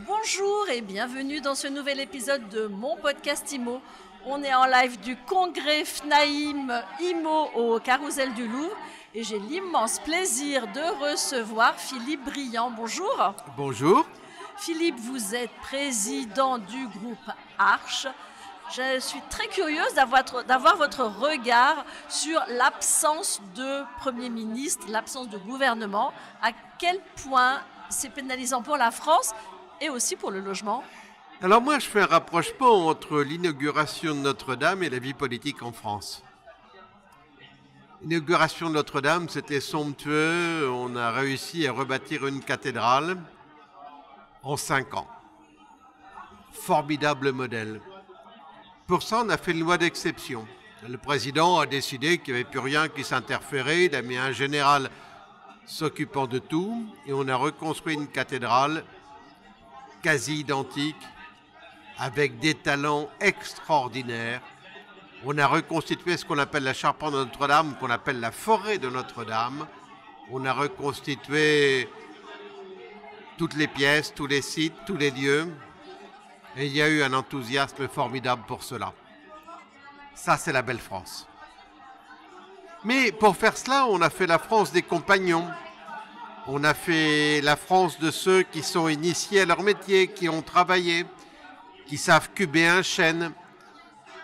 Bonjour et bienvenue dans ce nouvel épisode de mon podcast IMO. On est en live du congrès FNAIM IMO au Carrousel du Louvre et j'ai l'immense plaisir de recevoir Philippe Briand. Bonjour. Bonjour. Philippe, vous êtes président du groupe Arche. Je suis très curieuse d'avoir votre regard sur l'absence de Premier ministre, l'absence de gouvernement. À quel point c'est pénalisant pour la France et aussi pour le logement? Alors moi, je fais un rapprochement entre l'inauguration de Notre-Dame et la vie politique en France. L'inauguration de Notre-Dame, c'était somptueux. On a réussi à rebâtir une cathédrale en 5 ans. Formidable modèle. Pour ça, on a fait une loi d'exception. Le président a décidé qu'il n'y avait plus rien qui s'interférait. Il a mis un général s'occupant de tout et on a reconstruit une cathédrale quasi identique, avec des talents extraordinaires. On a reconstitué ce qu'on appelle la charpente de Notre-Dame, qu'on appelle la forêt de Notre-Dame. On a reconstitué toutes les pièces, tous les sites, tous les lieux. Et il y a eu un enthousiasme formidable pour cela. Ça, c'est la belle France. Mais pour faire cela, on a fait la France des compagnons. On a fait la France de ceux qui sont initiés à leur métier, qui ont travaillé, qui savent cuber un chêne,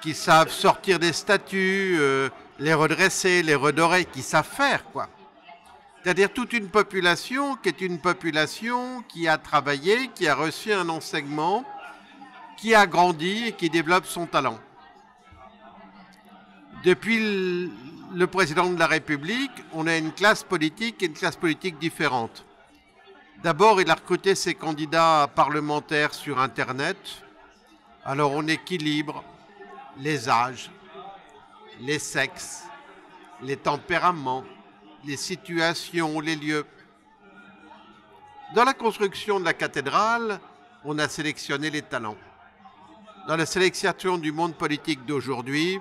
qui savent sortir des statues, les redresser, les redorer, qui savent faire, quoi. C'est-à-dire toute une population qui est une population qui a travaillé, qui a reçu un enseignement, qui a grandi et qui développe son talent. Depuis le président de la République, on a une classe politique et une classe politique différente. D'abord, il a recruté ses candidats parlementaires sur Internet. Alors on équilibre les âges, les sexes, les tempéraments, les situations, les lieux. Dans la construction de la cathédrale, on a sélectionné les talents. Dans la sélection du monde politique d'aujourd'hui,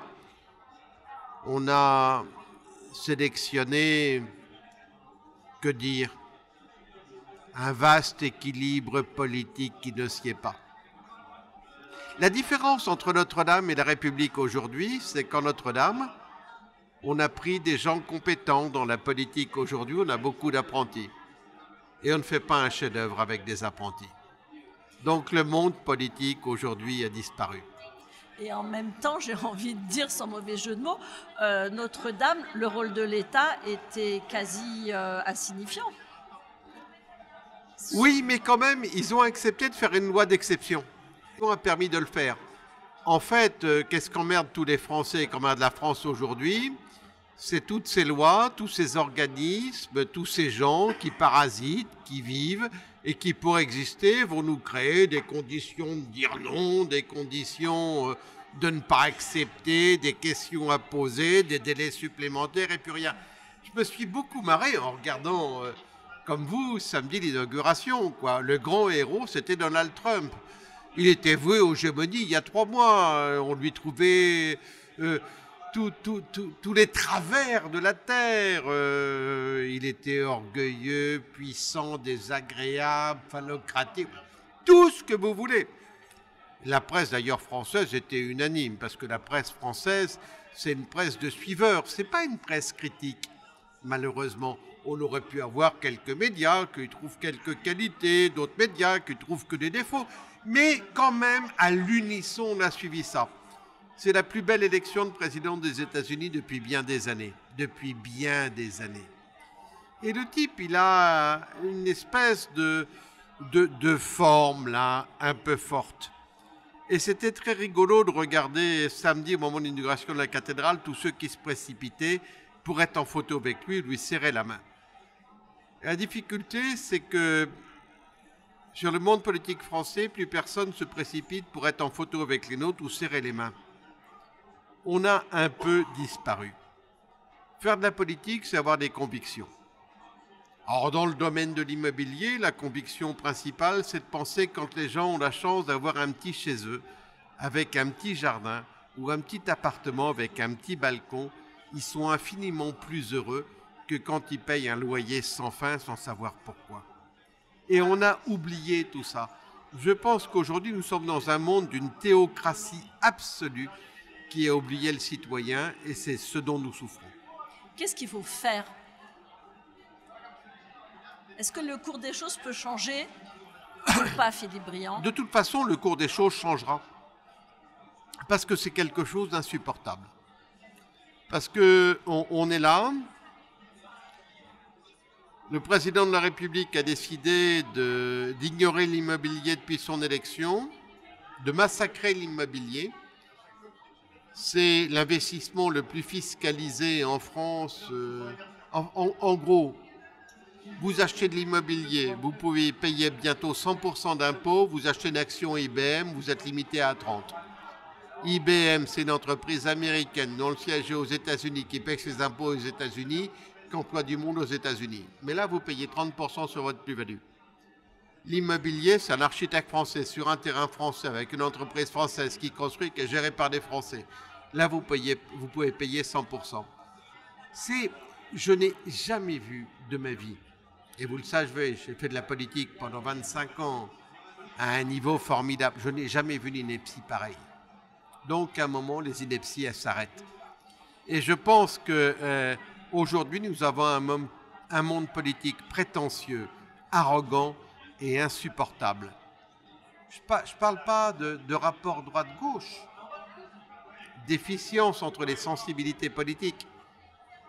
on a sélectionné, que dire, un vaste équilibre politique qui ne sied pas. La différence entre Notre-Dame et la République aujourd'hui, c'est qu'en Notre-Dame, on a pris des gens compétents. Dans la politique aujourd'hui, on a beaucoup d'apprentis. Et on ne fait pas un chef-d'œuvre avec des apprentis. Donc le monde politique aujourd'hui a disparu. Et en même temps, j'ai envie de dire, sans mauvais jeu de mots, Notre-Dame, le rôle de l'État était quasi insignifiant. Oui, mais quand même, ils ont accepté de faire une loi d'exception. Ils ont permis de le faire. En fait, qu'est-ce qu'emmerde tous les Français et qu'emmerde la France aujourd'hui? C'est toutes ces lois, tous ces organismes, tous ces gens qui parasitent, qui vivent et qui, pour exister, vont nous créer des conditions de dire non, des conditions de ne pas accepter, des questions à poser, des délais supplémentaires et puis rien. Je me suis beaucoup marré en regardant, comme vous, samedi l'inauguration, quoi. Le grand héros, c'était Donald Trump. Il était voué aux gémonies il y a 3 mois. On lui trouvait tous les travers de la terre. Il était orgueilleux, puissant, désagréable, phallocratique, tout ce que vous voulez. La presse d'ailleurs française était unanime, parce que la presse française, c'est une presse de suiveurs, c'est pas une presse critique. Malheureusement, on aurait pu avoir quelques médias qui trouvent quelques qualités, d'autres médias qui trouvent que des défauts. Mais quand même, à l'unisson, on a suivi ça. C'est la plus belle élection de président des États-Unis depuis bien des années. Depuis bien des années. Et le type, il a une espèce de forme, là, un peu forte. Et c'était très rigolo de regarder samedi, au moment de l'inauguration de la cathédrale, tous ceux qui se précipitaient pour être en photo avec lui, lui serrer la main. Et la difficulté, c'est que sur le monde politique français, plus personne ne se précipite pour être en photo avec les nôtres ou serrer les mains. On a un peu disparu. Faire de la politique, c'est avoir des convictions. Alors, dans le domaine de l'immobilier, la conviction principale, c'est de penser que quand les gens ont la chance d'avoir un petit chez eux, avec un petit jardin ou un petit appartement avec un petit balcon, ils sont infiniment plus heureux que quand ils payent un loyer sans fin, sans savoir pourquoi. Et on a oublié tout ça. Je pense qu'aujourd'hui, nous sommes dans un monde d'une théocratie absolue qui a oublié le citoyen et c'est ce dont nous souffrons. Qu'est-ce qu'il faut faire? Est-ce que le cours des choses peut changer ou pas, Philippe Briand? De toute façon, le cours des choses changera parce que c'est quelque chose d'insupportable. Parce qu'on est là, le président de la République a décidé d'ignorer l'immobilier depuis son élection, de massacrer l'immobilier. C'est l'investissement le plus fiscalisé en France. En gros, vous achetez de l'immobilier, vous pouvez payer bientôt 100% d'impôts, vous achetez une action IBM, vous êtes limité à 30%. IBM, c'est une entreprise américaine dont le siège est aux États-Unis, qui paie ses impôts aux États-Unis, qui emploie du monde aux États-Unis. Mais là, vous payez 30% sur votre plus-value. L'immobilier, c'est un architecte français sur un terrain français avec une entreprise française qui construit, qui est gérée par des Français. Là, vous pouvez payer 100%. Je n'ai jamais vu de ma vie, et vous le savez, j'ai fait de la politique pendant 25 ans à un niveau formidable. Je n'ai jamais vu une ineptie pareille. Donc, à un moment, les inepties, elles s'arrêtent. Et je pense qu'aujourd'hui, nous avons un monde politique prétentieux, arrogant et insupportable. Je ne parle pas de rapport droite-gauche, d'efficience entre les sensibilités politiques.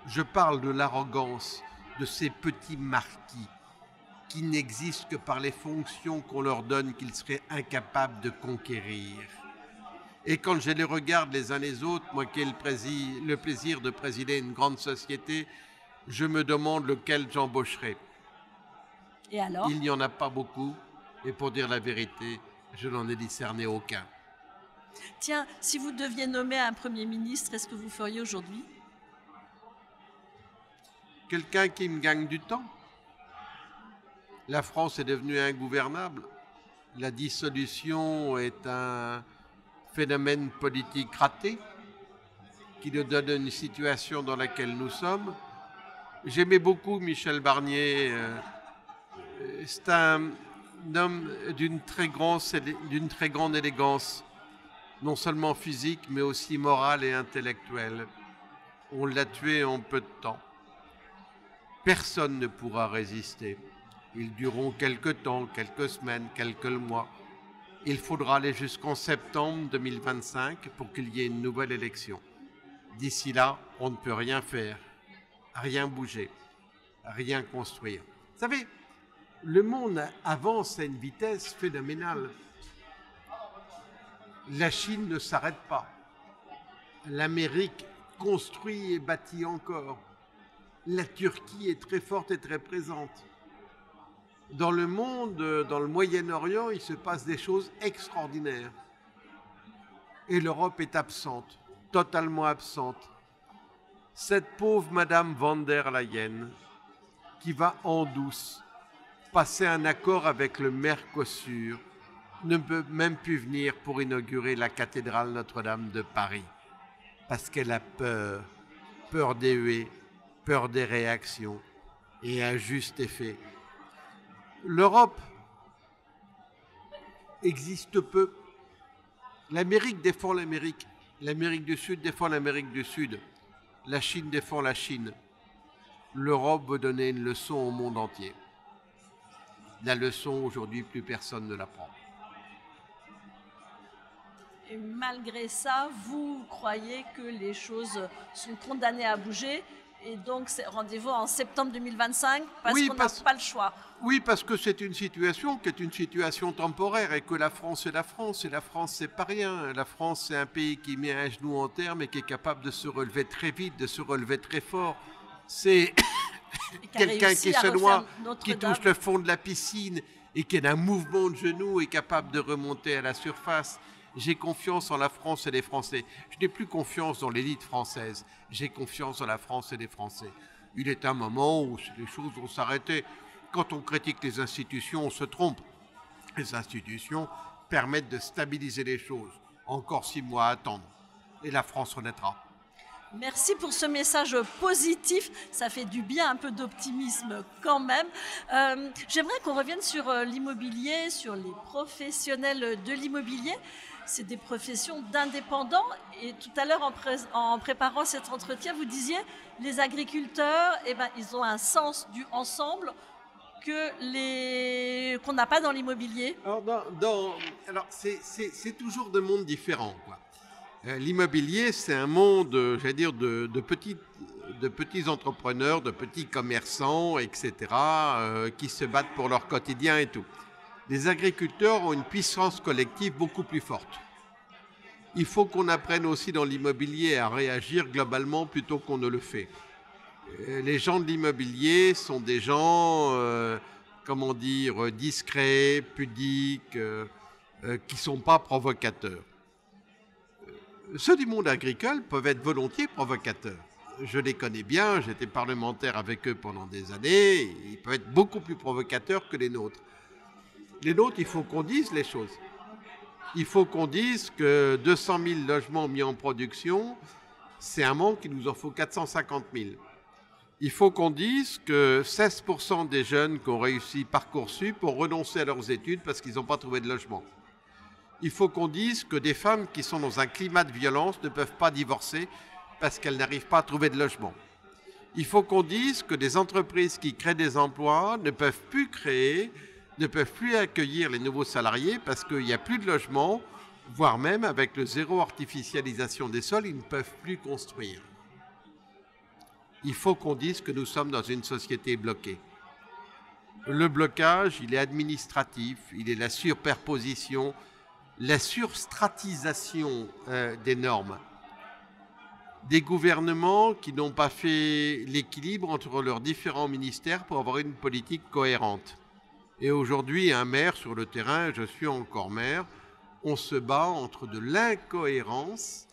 Je parle de l'arrogance de ces petits marquis qui n'existent que par les fonctions qu'on leur donne qu'ils seraient incapables de conquérir. Et quand je les regarde les uns les autres, moi qui ai le plaisir de présider une grande société, je me demande lequel j'embaucherai. Et alors? Il n'y en a pas beaucoup, et pour dire la vérité, je n'en ai discerné aucun. Tiens, si vous deviez nommer un Premier ministre, est-ce que vous feriez aujourd'hui? Quelqu'un qui me gagne du temps. La France est devenue ingouvernable. La dissolution est un phénomène politique raté qui nous donne une situation dans laquelle nous sommes. J'aimais beaucoup Michel Barnier. C'est un homme d'une très grande élégance, non seulement physique, mais aussi morale et intellectuelle. On l'a tué en peu de temps. Personne ne pourra résister. Ils dureront quelques temps, quelques semaines, quelques mois. Il faudra aller jusqu'en septembre 2025 pour qu'il y ait une nouvelle élection. D'ici là, on ne peut rien faire, rien bouger, rien construire. Vous savez, le monde avance à une vitesse phénoménale. La Chine ne s'arrête pas. L'Amérique construit et bâtit encore. La Turquie est très forte et très présente. Dans le monde, dans le Moyen-Orient, il se passe des choses extraordinaires. Et l'Europe est absente, totalement absente. Cette pauvre Madame von der Leyen, qui va en douce passer un accord avec le Mercosur, ne peut même plus venir pour inaugurer la cathédrale Notre-Dame de Paris. Parce qu'elle a peur, peur des huées, peur des réactions et un juste effet. L'Europe existe peu. L'Amérique défend l'Amérique. L'Amérique du Sud défend l'Amérique du Sud. La Chine défend la Chine. L'Europe veut donner une leçon au monde entier. La leçon, aujourd'hui, plus personne ne la prend. Et malgré ça, vous croyez que les choses sont condamnées à bouger et donc c'est rendez-vous en septembre 2025 parce qu'on n'a pas le choix. Oui, parce que c'est une situation qui est une situation temporaire et que la France est la France. Et la France, c'est pas rien. La France, c'est un pays qui met un genou en terre mais qui est capable de se relever très vite, de se relever très fort. C'est quelqu'un qui se noie, qui touche le fond de la piscine et qui, d'un mouvement de genou, est capable de remonter à la surface. J'ai confiance en la France et les Français. Je n'ai plus confiance dans l'élite française. J'ai confiance en la France et les Français. Il est un moment où les choses vont s'arrêter. Quand on critique les institutions, on se trompe. Les institutions permettent de stabiliser les choses. Encore 6 mois à attendre. Et la France renaîtra. Merci pour ce message positif, ça fait du bien, un peu d'optimisme quand même. J'aimerais qu'on revienne sur l'immobilier, sur les professionnels de l'immobilier. C'est des professions d'indépendants et tout à l'heure en préparant cet entretien, vous disiez les agriculteurs, eh ben, ils ont un sens du ensemble qu'on n'a pas dans l'immobilier. Alors c'est toujours deux mondes différents, quoi. L'immobilier, c'est un monde, j'allais dire, de petits entrepreneurs, de petits commerçants, etc., qui se battent pour leur quotidien et tout. Les agriculteurs ont une puissance collective beaucoup plus forte. Il faut qu'on apprenne aussi dans l'immobilier à réagir globalement plutôt qu'on ne le fait. Les gens de l'immobilier sont des gens, discrets, pudiques, qui ne sont pas provocateurs. Ceux du monde agricole peuvent être volontiers provocateurs. Je les connais bien, j'étais parlementaire avec eux pendant des années, ils peuvent être beaucoup plus provocateurs que les nôtres. Les nôtres, il faut qu'on dise les choses. Il faut qu'on dise que 200 000 logements mis en production, c'est un manque, il nous en faut 450 000. Il faut qu'on dise que 16% des jeunes qui ont réussi Parcoursup ont renoncé à leurs études parce qu'ils n'ont pas trouvé de logement. Il faut qu'on dise que des femmes qui sont dans un climat de violence ne peuvent pas divorcer parce qu'elles n'arrivent pas à trouver de logement. Il faut qu'on dise que des entreprises qui créent des emplois ne peuvent plus accueillir les nouveaux salariés parce qu'il n'y a plus de logement, voire même avec le zéro artificialisation des sols, ils ne peuvent plus construire. Il faut qu'on dise que nous sommes dans une société bloquée. Le blocage, il est administratif, il est la superposition, la surstratisation des normes. Des gouvernements qui n'ont pas fait l'équilibre entre leurs différents ministères pour avoir une politique cohérente. Et aujourd'hui, un maire sur le terrain, je suis encore maire, on se bat entre de l'incohérence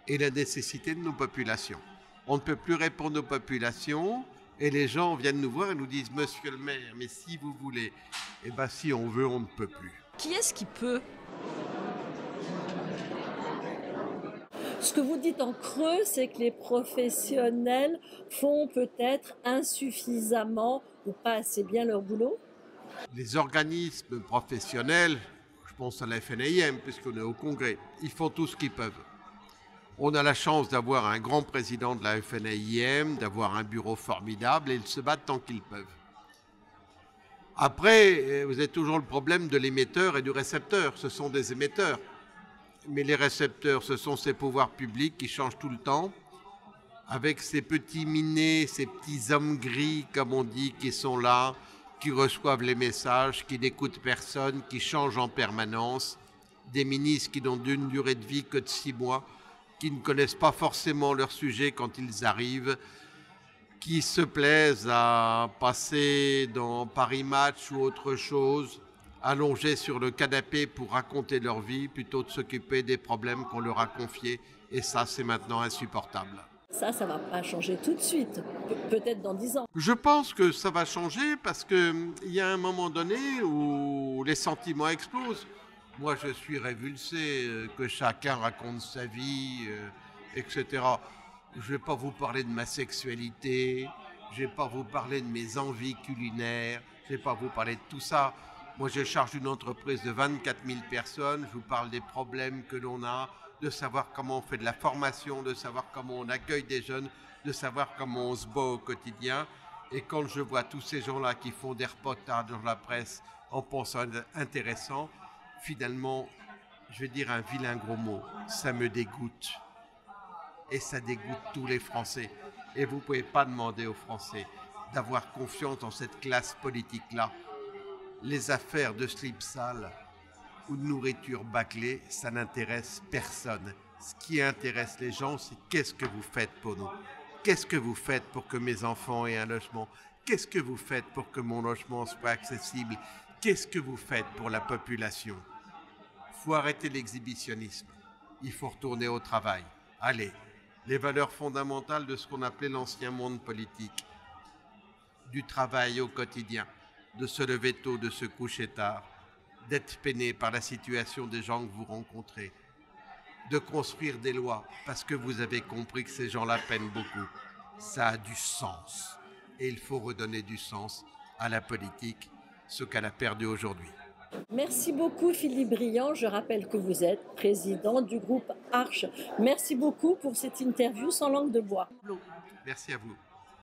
et la nécessité de nos populations. On ne peut plus répondre aux populations et les gens viennent nous voir et nous disent « Monsieur le maire, mais si vous voulez », eh bien si on veut, on ne peut plus. Qui est-ce qui peut ? Ce que vous dites en creux, c'est que les professionnels font peut-être insuffisamment ou pas assez bien leur boulot. Les organismes professionnels, je pense à la FNIM, puisqu'on est au Congrès, ils font tout ce qu'ils peuvent. On a la chance d'avoir un grand président de la FNIM, d'avoir un bureau formidable, et ils se battent tant qu'ils peuvent. Après, vous avez toujours le problème de l'émetteur et du récepteur. Ce sont des émetteurs. Mais les récepteurs, ce sont ces pouvoirs publics qui changent tout le temps, avec ces petits minés, ces petits hommes gris, comme on dit, qui sont là, qui reçoivent les messages, qui n'écoutent personne, qui changent en permanence, des ministres qui n'ont d'une durée de vie que de 6 mois, qui ne connaissent pas forcément leur sujet quand ils arrivent, qui se plaisent à passer dans Paris Match ou autre chose, allongés sur le canapé pour raconter leur vie, plutôt de s'occuper des problèmes qu'on leur a confiés. Et ça, c'est maintenant insupportable. Ça ne va pas changer tout de suite, peut-être dans 10 ans. Je pense que ça va changer parce qu'il y a un moment donné où les sentiments explosent. Moi, je suis révulsé que chacun raconte sa vie, etc. Je ne vais pas vous parler de ma sexualité, je ne vais pas vous parler de mes envies culinaires, je ne vais pas vous parler de tout ça. Moi, je charge une entreprise de 24 000 personnes, je vous parle des problèmes que l'on a, de savoir comment on fait de la formation, de savoir comment on accueille des jeunes, de savoir comment on se bat au quotidien. Et quand je vois tous ces gens-là qui font des reportages dans la presse en pensant intéressant, finalement, je vais dire un vilain gros mot, ça me dégoûte. Et ça dégoûte tous les Français. Et vous ne pouvez pas demander aux Français d'avoir confiance dans cette classe politique-là. Les affaires de slip sale ou de nourriture bâclée, ça n'intéresse personne. Ce qui intéresse les gens, c'est qu'est-ce que vous faites pour nous ? Qu'est-ce que vous faites pour que mes enfants aient un logement ? Qu'est-ce que vous faites pour que mon logement soit accessible ? Qu'est-ce que vous faites pour la population ? Il faut arrêter l'exhibitionnisme. Il faut retourner au travail. Allez, les valeurs fondamentales de ce qu'on appelait l'ancien monde politique. Du travail au quotidien, de se lever tôt, de se coucher tard, d'être peiné par la situation des gens que vous rencontrez, de construire des lois parce que vous avez compris que ces gens-là peinent beaucoup. Ça a du sens. Et il faut redonner du sens à la politique, ce qu'elle a perdu aujourd'hui. Merci beaucoup Philippe Briand. Je rappelle que vous êtes président du groupe Arche. Merci beaucoup pour cette interview sans langue de bois. Merci à vous.